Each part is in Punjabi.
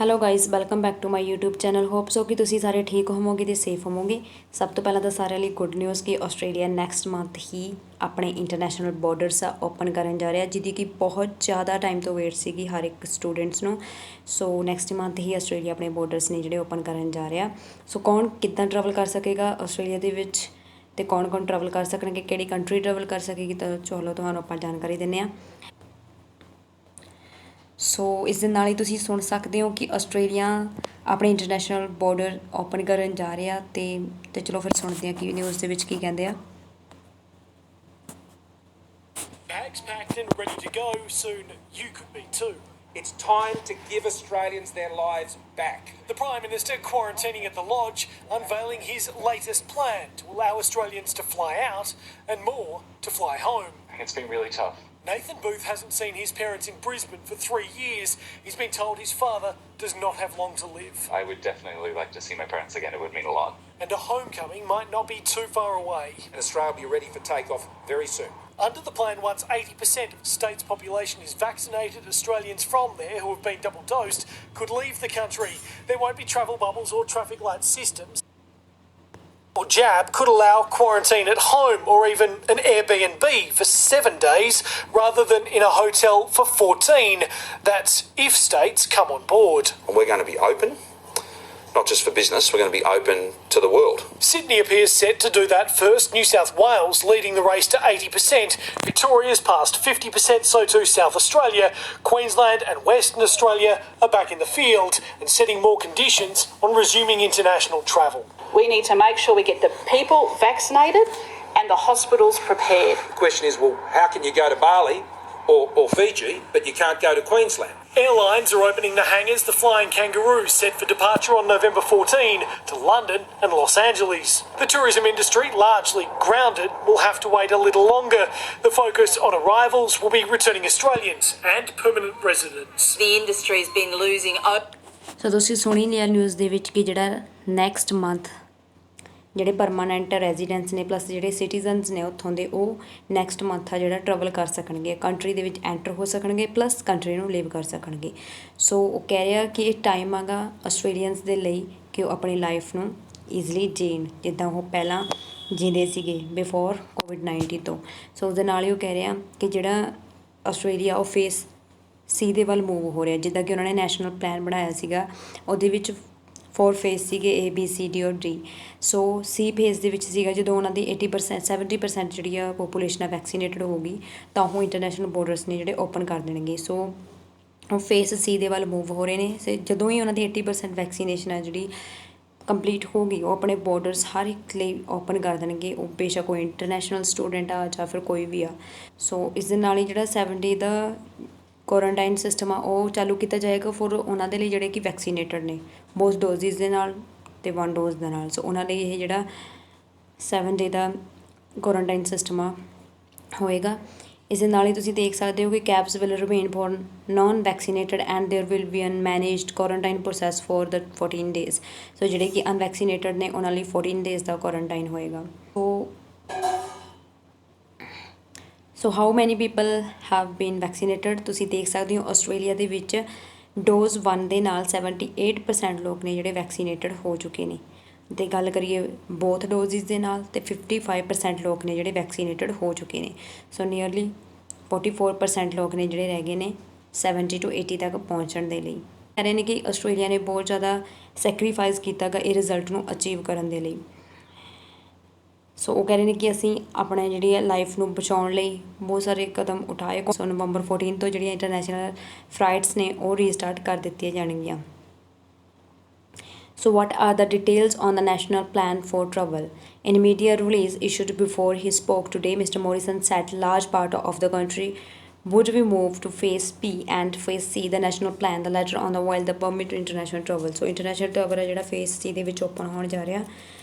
Hello guys, welcome back to my YouTube channel. Hope so ਕਿ ਤੁਸੀਂ ਸਾਰੇ ਠੀਕ ਹੋਵੋਗੇ ਅਤੇ ਸੇਫ ਹੋਵੋਗੇ। ਸਭ ਤੋਂ ਪਹਿਲਾਂ ਤਾਂ ਸਾਰਿਆਂ ਲਈ ਗੁੱਡ ਨਿਊਜ਼ ਕਿ ਆਸਟ੍ਰੇਲੀਆ ਨੈਕਸਟ ਮੰਥ ਹੀ ਆਪਣੇ ਇੰਟਰਨੈਸ਼ਨਲ ਬਾਰਡਰਸ ਆ ਓਪਨ ਕਰਨ ਜਾ ਰਿਹਾ, ਜਿਹਦੀ ਕਿ ਬਹੁਤ ਜ਼ਿਆਦਾ ਟਾਈਮ ਤੋਂ ਵੇਟ ਸੀਗੀ ਹਰ ਇੱਕ ਸਟੂਡੈਂਟਸ ਨੂੰ। ਸੋ ਨੈਕਸਟ ਮੰਥ ਹੀ ਆਸਟ੍ਰੇਲੀਆ ਆਪਣੇ ਬਾਰਡਰਸ ਨੇ ਜਿਹੜੇ ਓਪਨ ਕਰਨ ਜਾ ਰਿਹਾ। ਸੋ ਕੌਣ ਕਿੱਦਾਂ ਟਰੈਵਲ ਕਰ ਸਕੇਗਾ ਆਸਟ੍ਰੇਲੀਆ ਦੇ ਵਿੱਚ ਅਤੇ ਕੌਣ ਟਰੈਵਲ ਕਰ ਸਕਣਗੇ, ਕਿਹੜੀ ਕੰਟਰੀ ਟਰੈਵਲ ਕਰ ਸਕੇਗੀ, ਤਾਂ ਚਲੋ ਤੁਹਾਨੂੰ ਆਪਾਂ ਜਾਣਕਾਰੀ ਦਿੰਦੇ ਹਾਂ। ਸੋ ਇਸ ਦੇ ਨਾਲ ਹੀ ਤੁਸੀਂ ਸੁਣ ਸਕਦੇ ਹੋ ਕਿ ਆਸਟ੍ਰੇਲੀਆ ਆਪਣੇ ਇੰਟਰਨੈਸ਼ਨਲ ਬਾਰਡਰ ਓਪਨ ਕਰਨ ਜਾ ਰਿਹਾ ਅਤੇ ਚਲੋ ਫਿਰ ਸੁਣਦੇ ਹਾਂ ਕਿ ਨਿਊਜ਼ ਦੇ ਵਿੱਚ ਕੀ ਕਹਿੰਦੇ ਆ। Bags packed and ready to go. Soon you could be too. It's time to give Australians their lives back. The Prime Minister quarantining at the Lodge, unveiling his latest plan to allow Australians to fly out and more to fly home. It's been really tough. Nathan Booth hasn't seen his parents in Brisbane for 3 years. He's been told his father does not have long to live. I would definitely like to see my parents again. It would mean a lot. And a homecoming might not be too far away. And Australia will be ready for takeoff very soon. Under the plan, once 80% of the state's population is vaccinated, Australians from there who have been double dosed could leave the country. There won't be travel bubbles or traffic light systems. Or jab could allow quarantine at home or even an Airbnb for 7 days rather than in a hotel for 14. That's if states come on board. And we're going to be open, not just for business, we're going to be open to the world. Sydney appears set to do that first, New South Wales leading the race to 80%. Victoria's past 50%, so too South Australia. Queensland and Western Australia are back in the field and setting more conditions on resuming international travel. We need to make sure we get the people vaccinated and the hospitals prepared. The question is, well, how can you go to Bali or Fiji, but you can't go to Queensland? Airlines are opening the hangars. The Flying Kangaroo set for departure on November 14 to London and Los Angeles. The tourism industry, largely grounded, will have to wait a little longer. The focus on arrivals will be returning Australians and permanent residents. The industry's been losing. ਸੋ ਤੁਸੀਂ ਸੁਣੀ ਲਿਆ ਨਿਊਜ਼ ਦੇ ਵਿੱਚ ਕਿ ਜਿਹੜਾ ਨੈਕਸਟ ਮੰਥ ਜਿਹੜੇ ਪਰਮਾਨੈਂਟ ਰੈਜ਼ੀਡੈਂਟਸ ਨੇ ਪਲੱਸ ਜਿਹੜੇ ਸਿਟੀਜ਼ਨਸ ਨੇ ਉੱਥੋਂ ਦੇ, ਉਹ ਨੈਕਸਟ ਮੰਥ ਆ ਜਿਹੜਾ ਟਰੈਵਲ ਕਰ ਸਕਣਗੇ, ਕੰਟਰੀ ਦੇ ਵਿੱਚ ਐਂਟਰ ਹੋ ਸਕਣਗੇ ਪਲੱਸ ਕੰਟਰੀ ਨੂੰ ਲੀਵ ਕਰ ਸਕਣਗੇ। ਸੋ ਉਹ ਕਹਿ ਰਿਹਾ ਕਿ ਇਹ ਟਾਈਮ ਆਗਾ ਆਸਟ੍ਰੇਲੀਅਨਸ ਦੇ ਲਈ ਕਿ ਉਹ ਆਪਣੀ ਲਾਈਫ ਨੂੰ ਈਜ਼ਲੀ ਜੀਣ ਜਿੱਦਾਂ ਉਹ ਪਹਿਲਾਂ ਜੀਂਦੇ ਸੀਗੇ ਬਿਫੋਰ ਕੋਵਿਡ-19 ਤੋਂ। ਸੋ ਉਸਦੇ ਨਾਲ ਹੀ ਉਹ ਕਹਿ ਰਿਹਾ ਕਿ ਜਿਹੜਾ ਆਸਟ੍ਰੇਲੀਆ ਉਹ ਫੇਸ ਸੀ ਦੇ ਵੱਲ ਮੂਵ ਹੋ ਰਿਹਾ, ਜਿੱਦਾਂ ਕਿ ਉਹਨਾਂ ਨੇ ਨੈਸ਼ਨਲ ਪਲਾਨ ਬਣਾਇਆ ਸੀਗਾ, ਉਹਦੇ ਵਿੱਚ 4 ਫੇਜ਼ ਸੀਗੇ ABCD ਔਰ D। ਸੋ C ਫੇਜ਼ ਦੇ ਵਿੱਚ ਸੀਗਾ ਜਦੋਂ ਉਹਨਾਂ ਦੀ 80% 70% ਜਿਹੜੀ ਆ ਪੋਪੂਲੇਸ਼ਨ ਆ ਵੈਕਸੀਨੇਟਡ ਹੋਊਗੀ ਤਾਂ ਉਹ ਇੰਟਰਨੈਸ਼ਨਲ ਬੋਰਡਰਸ ਨੇ ਜਿਹੜੇ ਓਪਨ ਕਰ ਦੇਣਗੇ। ਸੋ ਉਹ ਫੇਜ਼ C ਦੇ ਵੱਲ ਮੂਵ ਹੋ ਰਹੇ ਨੇ। ਜਦੋਂ ਹੀ ਉਹਨਾਂ ਦੀ 80% ਵੈਕਸੀਨੇਸ਼ਨ ਆ ਜਿਹੜੀ ਕੰਪਲੀਟ ਹੋ ਗਈ, ਉਹ ਆਪਣੇ ਬਾਰਡਰਸ ਹਰ ਇੱਕ ਲਈ ਓਪਨ ਕਰ ਦੇਣਗੇ, ਉਹ ਬੇਸ਼ੱਕ ਕੋਈ ਇੰਟਰਨੈਸ਼ਨਲ ਸਟੂਡੈਂਟ ਆ ਜਾਂ ਫਿਰ ਕੋਈ ਵੀ ਆ। ਸੋ ਇਸ ਦੇ ਨਾਲ ਹੀ ਜਿਹੜਾ 7 ਡੇ ਦਾ ਕੁਆਰੰਟਾਈਨ ਸਿਸਟਮ ਆ ਉਹ ਚਾਲੂ ਕੀਤਾ ਜਾਏਗਾ ਫੋਰ ਉਹਨਾਂ ਦੇ ਲਈ ਜਿਹੜੇ ਕਿ ਵੈਕਸੀਨੇਟਡ ਨੇ ਬੋਥ ਡੋਜ਼ਿਸ ਦੇ ਨਾਲ ਅਤੇ 1 ਡੋਜ਼ ਦੇ ਨਾਲ। ਸੋ ਉਹਨਾਂ ਲਈ ਇਹ ਜਿਹੜਾ 7 ਡੇ ਦਾ ਕੁਆਰੰਟਾਈਨ ਸਿਸਟਮ ਆ ਹੋਏਗਾ। ਇਸ ਦੇ ਨਾਲ ਹੀ ਤੁਸੀਂ ਦੇਖ ਸਕਦੇ ਹੋ ਕਿ caps will remain for non vaccinated and there will be unmanaged quarantine process for the 14 days. So ਜਿਹੜੇ ਕਿ ਅਨਵੈਕਸੀਨੇਟਡ ਨੇ ਉਹਨਾਂ ਲਈ 14 ਡੇਜ਼ ਦਾ ਕੁਆਰੰਟਾਈਨ ਹੋਏਗਾ। So how many people have been vaccinated, ਤੁਸੀਂ ਦੇਖ ਸਕਦੇ ਹੋ ਆਸਟ੍ਰੇਲੀਆ ਦੇ ਵਿੱਚ ਡੋਜ਼ 1 ਦੇ ਨਾਲ 78% ਲੋਕ ਨੇ ਜਿਹੜੇ ਵੈਕਸੀਨੇਟਡ ਹੋ ਚੁੱਕੇ ਨੇ। ਅਤੇ ਗੱਲ ਕਰੀਏ ਬੋਥ ਡੋਜ਼ਿਸ ਦੇ ਨਾਲ ਅਤੇ 55% ਲੋਕ ਨੇ ਜਿਹੜੇ ਵੈਕਸੀਨੇਟਡ ਹੋ ਚੁੱਕੇ ਨੇ। ਸੋ ਨੀਅਰਲੀ 44% ਲੋਕ ਨੇ ਜਿਹੜੇ ਰਹਿ ਗਏ ਨੇ 70 to 80 ਤੱਕ ਪਹੁੰਚਣ ਦੇ ਲਈ। ਕਹਿ ਰਹੇ ਨੇ ਕਿ ਆਸਟ੍ਰੇਲੀਆ ਨੇ ਬਹੁਤ ਜ਼ਿਆਦਾ ਸੈਕਰੀਫਾਈਸ ਕੀਤਾ ਗਾ ਇਹ ਰਿਜ਼ਲਟ ਨੂੰ ਅਚੀਵ ਕਰਨ ਦੇ ਲਈ। ਸੋ ਉਹ ਕਹਿ ਰਹੇ ਨੇ ਕਿ ਅਸੀਂ ਆਪਣੇ ਜਿਹੜੀ ਹੈ ਲਾਈਫ ਨੂੰ ਬਚਾਉਣ ਲਈ ਬਹੁਤ ਸਾਰੇ ਕਦਮ ਉਠਾਏ। ਸੋ ਨਵੰਬਰ 14 ਤੋਂ ਜਿਹੜੀਆਂ ਇੰਟਰਨੈਸ਼ਨਲ ਫਲਾਈਟਸ ਨੇ ਉਹ ਰੀਸਟਾਰਟ ਕਰ ਦਿੱਤੀਆਂ ਜਾਣਗੀਆਂ। So what are the details on the national plan for travel? In a media release issued before he spoke today, Mr. Morrison said large part of the country would be moved to phase B and phase C, the national plan, the letter on the while the permit international travel. So international travel ਹੈ ਜਿਹੜਾ phase C ਦੇ ਵਿੱਚ ਓਪਨ ਹੋਣ ਜਾ ਰਿਹਾ।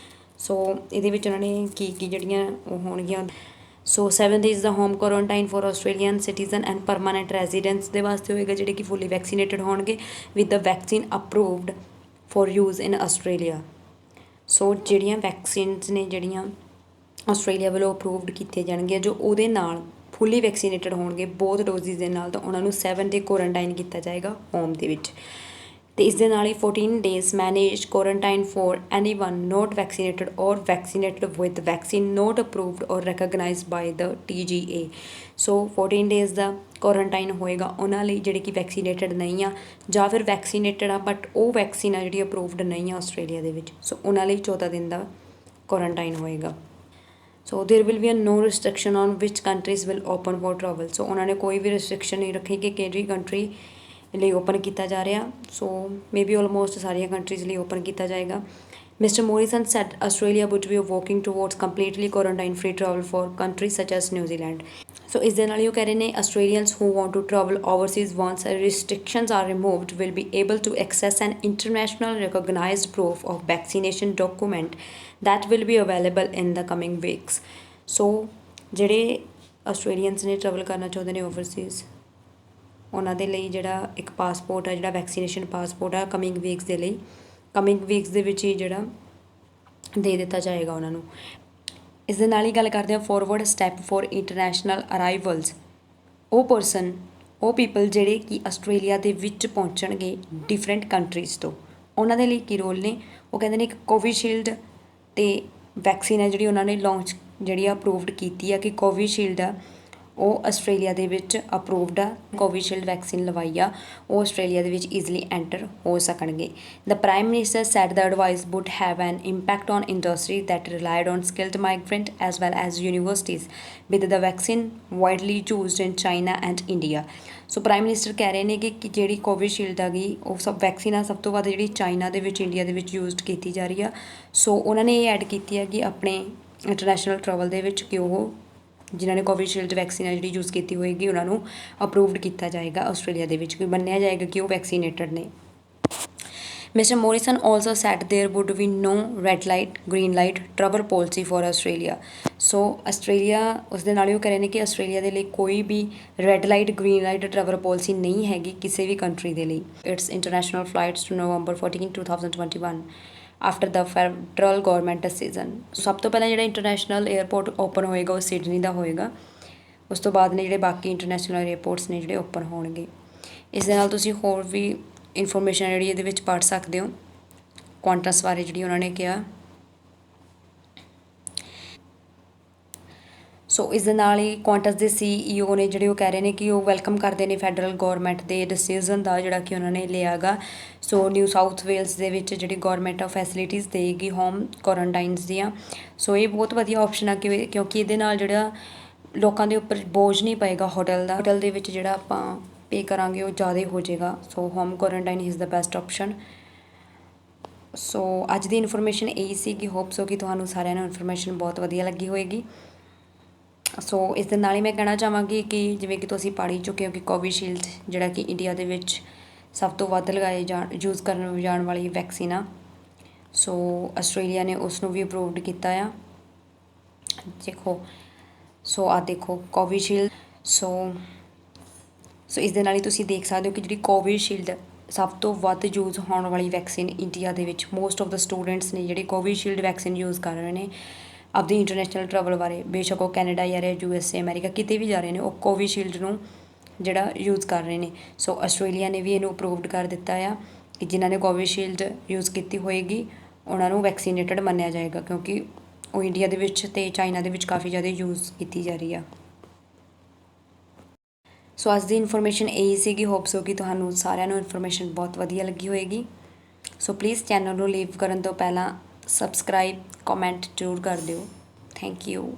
ਸੋ ਇਹਦੇ ਵਿੱਚ ਉਹਨਾਂ ਨੇ ਕੀ ਜਿਹੜੀਆਂ ਉਹ ਹੋਣਗੀਆਂ। ਸੋ 7 days ਦਾ home quarantine for Australian citizen and permanent residents ਦੇ ਵਾਸਤੇ ਹੋਏਗਾ ਜਿਹੜੇ ਕਿ ਫੁੱਲੀ ਵੈਕਸੀਨੇਟਡ ਹੋਣਗੇ with the vaccine approved for use in Australia. So ਜਿਹੜੀਆਂ ਵੈਕਸੀਨਸ ਨੇ ਜਿਹੜੀਆਂ ਆਸਟ੍ਰੇਲੀਆ ਵੱਲੋਂ ਅਪਰੂਵਡ ਕੀਤੀਆਂ ਜਾਣਗੀਆਂ ਜੋ ਉਹਦੇ ਨਾਲ ਫੁੱਲੀ ਵੈਕਸੀਨੇਟਡ ਹੋਣਗੇ ਬੋਥ ਡੋਜ਼ਿਸ ਦੇ ਨਾਲ, ਤਾਂ ਉਹਨਾਂ ਨੂੰ 7 day ਕੁਆਰੰਟਾਈਨ ਕੀਤਾ ਜਾਏਗਾ ਹੋਮ ਦੇ ਵਿੱਚ। ਤੇ ਇਸ ਦੇ ਨਾਲ ਹੀ 14 days manage quarantine for anyone not vaccinated or vaccinated with vaccine not approved or recognised by the TGA। So 14 days ਦਾ ਕੁਆਰੰਟਾਈਨ ਹੋਏਗਾ ਉਹਨਾਂ ਲਈ ਜਿਹੜੇ ਕਿ ਵੈਕਸੀਨੇਟਡ ਨਹੀਂ ਆ ਜਾਂ ਫਿਰ ਵੈਕਸੀਨੇਟਡ ਆ ਬਟ ਉਹ ਵੈਕਸੀਨ ਆ ਜਿਹੜੀ ਅਪਰੂਵਡ ਨਹੀਂ ਆ ਆਸਟ੍ਰੇਲੀਆ ਦੇ ਵਿੱਚ, ਸੋ ਉਹਨਾਂ ਲਈ 14 ਦਿਨ ਦਾ ਕੁਆਰੰਟਾਈਨ ਹੋਏਗਾ। So there will be no restriction on which countries will open for travel. So ਉਹਨਾਂ ਨੇ ਕੋਈ ਵੀ ਰਿਸਟ੍ਰਿਕਸ਼ਨ ਨਹੀਂ ਰੱਖੀ ਕਿ ਕਿਹੜੀ ਕੰਟਰੀ ਲਈ ਓਪਨ ਕੀਤਾ ਜਾ ਰਿਹਾ। ਸੋ ਮੇ ਬੀ ਆਲਮੋਸਟ ਸਾਰੀਆਂ ਕੰਟਰੀਜ਼ ਲਈ ਓਪਨ ਕੀਤਾ ਜਾਏਗਾ। Mister Morrison said Australia would be working towards completely quarantine free travel for countries such as New Zealand. So ਇਸ ਦੇ ਨਾਲ ਹੀ ਉਹ ਕਹਿ ਰਹੇ ਨੇ Australians who want to travel overseas once restrictions are removed will be able to access an international recognised proof of vaccination document that will be available in the coming weeks। ਸੋ ਜਿਹੜੇ ਆਸਟ੍ਰੇਲੀਅਨਸ ਨੇ ਟਰੈਵਲ ਕਰਨਾ ਚਾਹੁੰਦੇ ਨੇ ਓਵਰਸੀਜ਼ ਉਹਨਾਂ ਦੇ ਲਈ ਜਿਹੜਾ ਇੱਕ ਪਾਸਪੋਰਟ ਆ, ਜਿਹੜਾ ਵੈਕਸੀਨੇਸ਼ਨ ਪਾਸਪੋਰਟ ਆ ਕਮਿੰਗ ਵੀਕਸ ਦੇ ਲਈ, ਕਮਿੰਗ ਵੀਕਸ ਦੇ ਵਿੱਚ ਹੀ ਜਿਹੜਾ ਦੇ ਦਿੱਤਾ ਜਾਏਗਾ ਉਹਨਾਂ ਨੂੰ। ਇਸ ਦੇ ਨਾਲ ਹੀ ਗੱਲ ਕਰਦੇ ਹਾਂ ਫੋਰਵਰਡ ਸਟੈਪ ਫॉर ਇੰਟਰਨੈਸ਼ਨਲ ਅਰਾਈਵਲਸ। ਉਹ ਪੀਪਲ ਜਿਹੜੇ ਕਿ ਆਸਟ੍ਰੇਲੀਆ ਦੇ ਵਿੱਚ ਪਹੁੰਚਣਗੇ ਡਿਫਰੈਂਟ ਕੰਟਰੀਜ਼ ਤੋਂ, ਉਹਨਾਂ ਦੇ ਲਈ ਕੀ ਰੋਲ ਨੇ। ਉਹ ਕਹਿੰਦੇ ਨੇ ਇੱਕ ਕੋਵੀਸ਼ੀਲਡ ਤੇ ਵੈਕਸੀਨ ਹੈ ਜਿਹੜੀ ਉਹਨਾਂ ਨੇ ਲਾਂਚ ਜਿਹੜੀ ਆ ਅਪਰੂਵਡ ਕੀਤੀ ਆ ਕਿ ਕੋਵੀਸ਼ੀਲਡ ਆ ਉਹ ਆਸਟ੍ਰੇਲੀਆ ਦੇ ਵਿੱਚ ਅਪਰੂਵਡ ਆ। ਕੋਵੀਸ਼ੀਲਡ ਵੈਕਸੀਨ ਲਵਾਈ ਆ ਉਹ ਆਸਟ੍ਰੇਲੀਆ ਦੇ ਵਿੱਚ ਈਜ਼ਲੀ ਐਂਟਰ ਹੋ ਸਕਣਗੇ। The prime minister said the advice would have an impact on industry that relied on skilled migrant as well as universities with the vaccine widely used in China and India. So prime minister ਕਹਿ ਰਹੇ ਨੇ ਕਿ ਜਿਹੜੀ ਕੋਵੀਸ਼ੀਲਡ ਆ ਗਈ ਉਹ ਸਭ ਵੈਕਸੀਨ ਆ ਸਭ ਤੋਂ ਵੱਧ ਜਿਹੜੀ ਚਾਈਨਾ ਦੇ ਵਿੱਚ ਇੰਡੀਆ ਦੇ ਵਿੱਚ ਯੂਜ਼ਡ ਕੀਤੀ ਜਾ ਰਹੀ ਆ। ਸੋ ਉਹਨਾਂ ਨੇ ਇਹ ਐਡ ਕੀਤੀ ਹੈ ਕਿ ਆਪਣੇ ਇੰਟਰਨੈਸ਼ਨਲ ਟਰੈਵਲ ਦੇ ਵਿੱਚ ਕਿ ਉਹ ਜਿਨ੍ਹਾਂ ਨੇ ਕੋਵੀਸ਼ੀਲਡ ਵੈਕਸੀਨ ਆ ਜਿਹੜੀ ਯੂਜ਼ ਕੀਤੀ ਹੋਏਗੀ ਉਹਨਾਂ ਨੂੰ ਅਪਰੂਵਡ ਕੀਤਾ ਜਾਏਗਾ ਆਸਟ੍ਰੇਲੀਆ ਦੇ ਵਿੱਚ, ਕੋਈ ਮੰਨਿਆ ਜਾਏਗਾ ਕਿ ਉਹ ਵੈਕਸੀਨੇਟਡ ਨੇ। Mister Morrison also said there would be no red light green light travel policy for Australia. So Australia ਉਸ ਦੇ ਨਾਲ ਹੀ ਉਹ ਕਹਿ ਰਹੇ ਨੇ ਕਿ ਆਸਟ੍ਰੇਲੀਆ ਦੇ ਲਈ ਕੋਈ ਵੀ red light green light travel policy ਨਹੀਂ ਹੈਗੀ ਕਿਸੇ ਵੀ ਕੰਟਰੀ ਦੇ ਲਈ। It's international flights to November 14, 2021 after the federal government decision. ਸਭ ਤੋਂ ਪਹਿਲਾਂ ਜਿਹੜਾ ਇੰਟਰਨੈਸ਼ਨਲ ਏਅਰਪੋਰਟ ਓਪਨ ਹੋਏਗਾ ਉਹ ਸਿਡਨੀ ਦਾ ਹੋਏਗਾ, ਉਸ ਤੋਂ ਬਾਅਦ ਨੇ ਜਿਹੜੇ ਬਾਕੀ ਇੰਟਰਨੈਸ਼ਨਲ ਏਅਰਪੋਰਟਸ ਨੇ ਜਿਹੜੇ ਓਪਨ ਹੋਣਗੇ। ਇਸ ਦੇ ਨਾਲ ਤੁਸੀਂ ਹੋਰ ਵੀ ਇਨਫੋਰਮੇਸ਼ਨ ਜਿਹੜੀ ਇਹਦੇ ਵਿੱਚ ਪੜ੍ਹ ਸਕਦੇ ਹੋ ਕੁਆਂਟਸ ਬਾਰੇ ਜਿਹੜੀ ਉਹਨਾਂ ਨੇ ਕਿਹਾ। ਸੋ ਇਸ ਦੇ ਨਾਲ ਹੀ ਕੁਆਂਟਸ ਦੇ CEO ਨੇ ਜਿਹੜੇ ਉਹ ਕਹਿ ਰਹੇ ਨੇ ਕਿ ਉਹ ਵੈਲਕਮ ਕਰਦੇ ਨੇ ਫੈਡਰਲ ਗੌਰਮੈਂਟ ਦੇ ਡਿਸੀਜ਼ਨ ਦਾ ਜਿਹੜਾ ਕਿ ਉਹਨਾਂ ਨੇ ਲਿਆ ਗਾ। ਸੋ ਨਿਊ ਸਾਊਥ ਵੇਲਸ ਦੇ ਵਿੱਚ ਜਿਹੜੀ ਗੌਰਮੈਂਟ ਆ ਫੈਸਿਲਿਟੀਜ਼ ਦੇਗੀ ਹੋਮ ਕੁਆਰੰਟਾਈਨਸ ਦੀਆਂ। ਸੋ ਇਹ ਬਹੁਤ ਵਧੀਆ ਆਪਸ਼ਨ ਆ ਕਿਉਂਕਿ ਇਹਦੇ ਨਾਲ ਜਿਹੜਾ ਲੋਕਾਂ ਦੇ ਉੱਪਰ ਬੋਝ ਨਹੀਂ ਪਏਗਾ ਹੋਟਲ ਦਾ। ਹੋਟਲ ਦੇ ਵਿੱਚ ਜਿਹੜਾ ਆਪਾਂ ਪੇ ਕਰਾਂਗੇ ਉਹ ਜ਼ਿਆਦਾ ਹੋ ਜਾਏਗਾ। So home quarantine is the best option. So ਅੱਜ ਦੀ ਇਨਫੋਰਮੇਸ਼ਨ ਇਹੀ ਸੀ ਕਿ ਹੋਪ ਸੋ ਕਿ ਤੁਹਾਨੂੰ ਸਾਰਿਆਂ ਨੂੰ ਇਨਫੋਰਮੇਸ਼ਨ ਬਹੁਤ ਵਧੀਆ ਲੱਗੀ ਹੋਏਗੀ। ਸੋ ਇਸ ਦੇ ਨਾਲ ਹੀ ਮੈਂ ਕਹਿਣਾ ਚਾਹਾਂਗੀ ਕਿ ਜਿਵੇਂ ਕਿ ਤੁਸੀਂ ਪੜ੍ਹ ਹੀ ਚੁੱਕੇ ਹੋ ਕਿ ਕੋਵੀਸ਼ੀਲਡ ਜਿਹੜਾ ਕਿ ਇੰਡੀਆ ਦੇ ਵਿੱਚ ਸਭ ਤੋਂ ਵੱਧ ਯੂਜ਼ ਕਰਨ ਜਾਣ ਵਾਲੀ ਵੈਕਸੀਨ ਆ। ਸੋ ਆਸਟ੍ਰੇਲੀਆ ਨੇ ਉਸ ਨੂੰ ਵੀ ਅਪਰੂਵਡ ਕੀਤਾ ਆ। ਦੇਖੋ ਸੋ ਆਹ ਦੇਖੋ ਕੋਵੀਸ਼ੀਲਡ। ਸੋ ਇਸ ਦੇ ਨਾਲ ਹੀ ਤੁਸੀਂ ਦੇਖ ਸਕਦੇ ਹੋ ਕਿ ਜਿਹੜੀ ਕੋਵੀਸ਼ੀਲਡ ਸਭ ਤੋਂ ਵੱਧ ਯੂਜ਼ ਹੋਣ ਵਾਲੀ ਵੈਕਸੀਨ ਇੰਡੀਆ ਦੇ ਵਿੱਚ ਮੋਸਟ ਆਫ ਦਾ ਸਟੂਡੈਂਟਸ ਨੇ ਜਿਹੜੇ ਕੋਵੀਸ਼ੀਲਡ ਵੈਕਸੀਨ ਯੂਜ਼ ਕਰ ਰਹੇ ਨੇ ਆਪਦੀ ਇੰਟਰਨੈਸ਼ਨਲ ਟਰੈਵਲ ਬਾਰੇ। ਬੇਸ਼ੱਕ ਉਹ ਕੈਨੇਡਾ ਜਾ ਰਹੇ, USA, ਅਮਰੀਕਾ ਕਿਤੇ ਵੀ ਜਾ ਰਹੇ ਨੇ ਉਹ ਕੋਵੀਸ਼ੀਲਡ ਨੂੰ ਜਿਹੜਾ ਯੂਜ਼ ਕਰ ਰਹੇ ਨੇ। ਸੋ ਆਸਟ੍ਰੇਲੀਆ ਨੇ ਵੀ ਇਹਨੂੰ ਅਪਰੂਵਡ ਕਰ ਦਿੱਤਾ ਆ ਕਿ ਜਿਨ੍ਹਾਂ ਨੇ ਕੋਵੀਸ਼ੀਲਡ ਯੂਜ਼ ਕੀਤੀ ਹੋਏਗੀ ਉਹਨਾਂ ਨੂੰ ਵੈਕਸੀਨੇਟਡ ਮੰਨਿਆ ਜਾਏਗਾ ਕਿਉਂਕਿ ਉਹ ਇੰਡੀਆ ਦੇ ਵਿੱਚ ਅਤੇ ਚਾਈਨਾ ਦੇ ਵਿੱਚ ਕਾਫੀ ਜ਼ਿਆਦਾ ਯੂਜ਼ ਕੀਤੀ ਜਾ ਰਹੀ ਆ। ਸੋ ਅੱਜ ਦੀ ਇਨਫੋਰਮੇਸ਼ਨ ਇਹੀ ਸੀਗੀ। ਹੋਪ ਸੋ ਕਿ ਤੁਹਾਨੂੰ ਸਾਰਿਆਂ ਨੂੰ ਇਨਫੋਰਮੇਸ਼ਨ ਬਹੁਤ ਵਧੀਆ ਲੱਗੀ ਹੋਏਗੀ। ਸੋ ਪਲੀਜ਼ ਚੈਨਲ ਨੂੰ ਲੀਵ ਕਰਨ ਤੋਂ ਪਹਿਲਾਂ ਸਬਸਕ੍ਰਾਈਬ ਕਮੈਂਟ ਜ਼ਰੂਰ ਕਰ ਦਿਓ। Thank you.